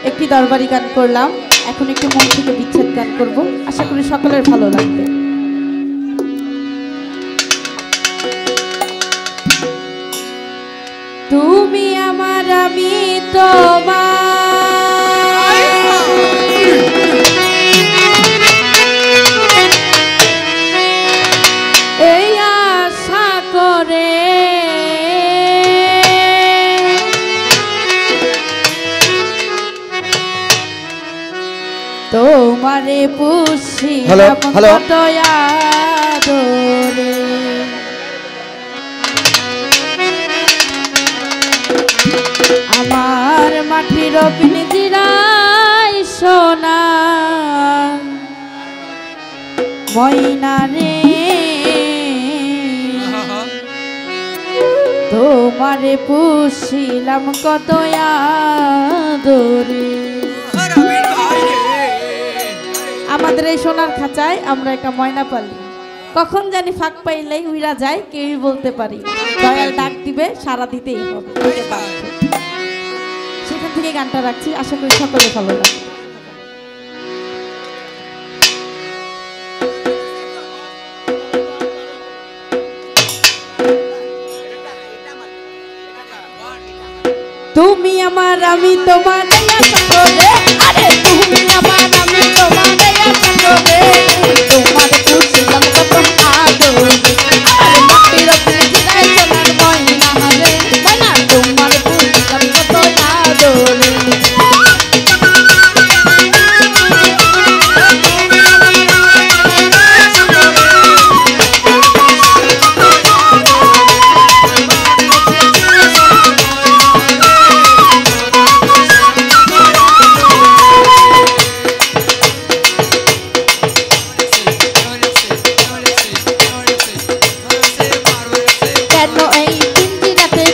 একটি দরবারি গান করলাম, এখন একটি মন থেকে বিচ্ছেদ গান করব, আশা করি সকলের ভালো লাগবে। তুমি আমার আমি তোমার, এই আশা করে তোমারে পুষিলাম কত আদরে, আমার মাটির পিঞ্জিরায় সোনা ময়না রে, তোমারে পুষিলাম কত আদরে। আমাদের এই সোনার খাঁচায় আমরা একটা ময়না পালি, কখন জানি ফাঁক পাইলেই উইরা যায়, কেউই বলতে পারি। দয়াল ডাক দিবে, সারা দিতেই হবে। সেখান থেকে গানটা রাখছি, আশা করি সকলে ভালো লাগবে। তুমি আমার আমি তোমার আরে তুমি আমার আমি তোমার তোমার পুষিলাম কত আদরে, আরে মাটির পিঞ্জিরায় সোনার ময়না রে, ময়না তোমার পুষিলাম কত আদরে।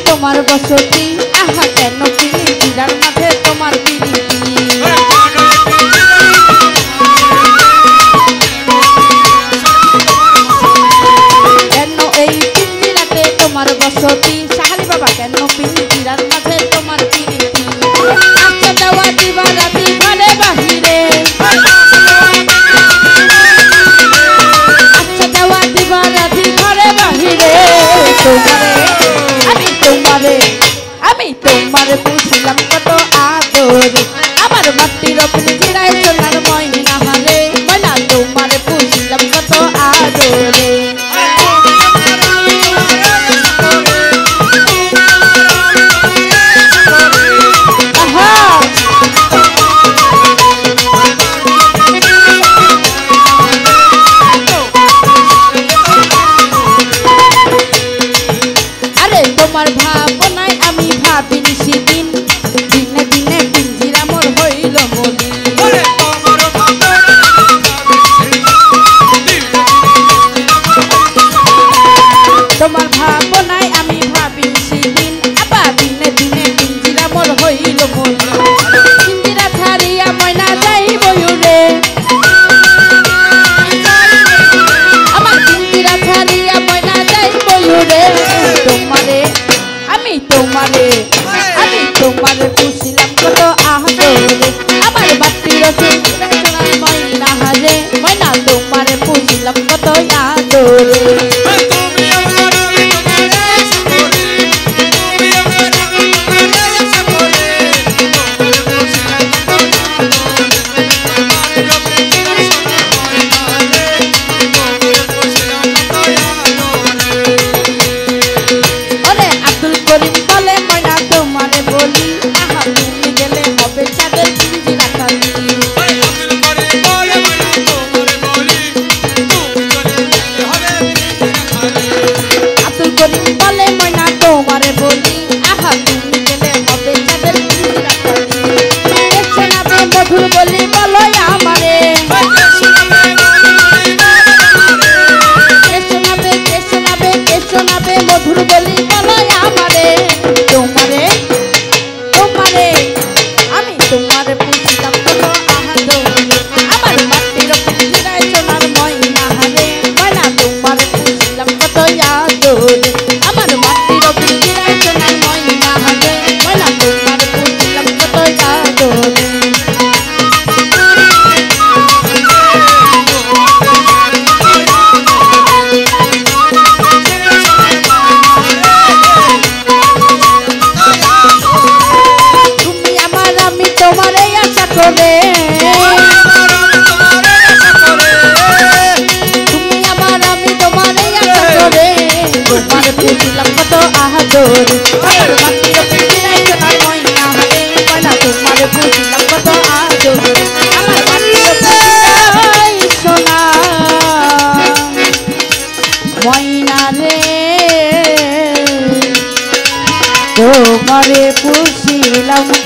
তোমার বসতি আহা কেন পিঞ্জিরার মাঝে তোমার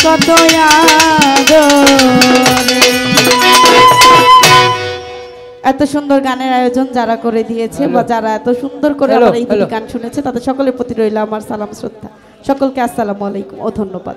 কত আদরে। এত সুন্দর গানের আয়োজন যারা করে দিয়েছে বা যারা এত সুন্দর করে আমার এই দুটি গান শুনেছে তাদের সকলের প্রতি রইল আমার সালাম শ্রদ্ধা। সকলকে আসসালামু আলাইকুম ও ধন্যবাদ।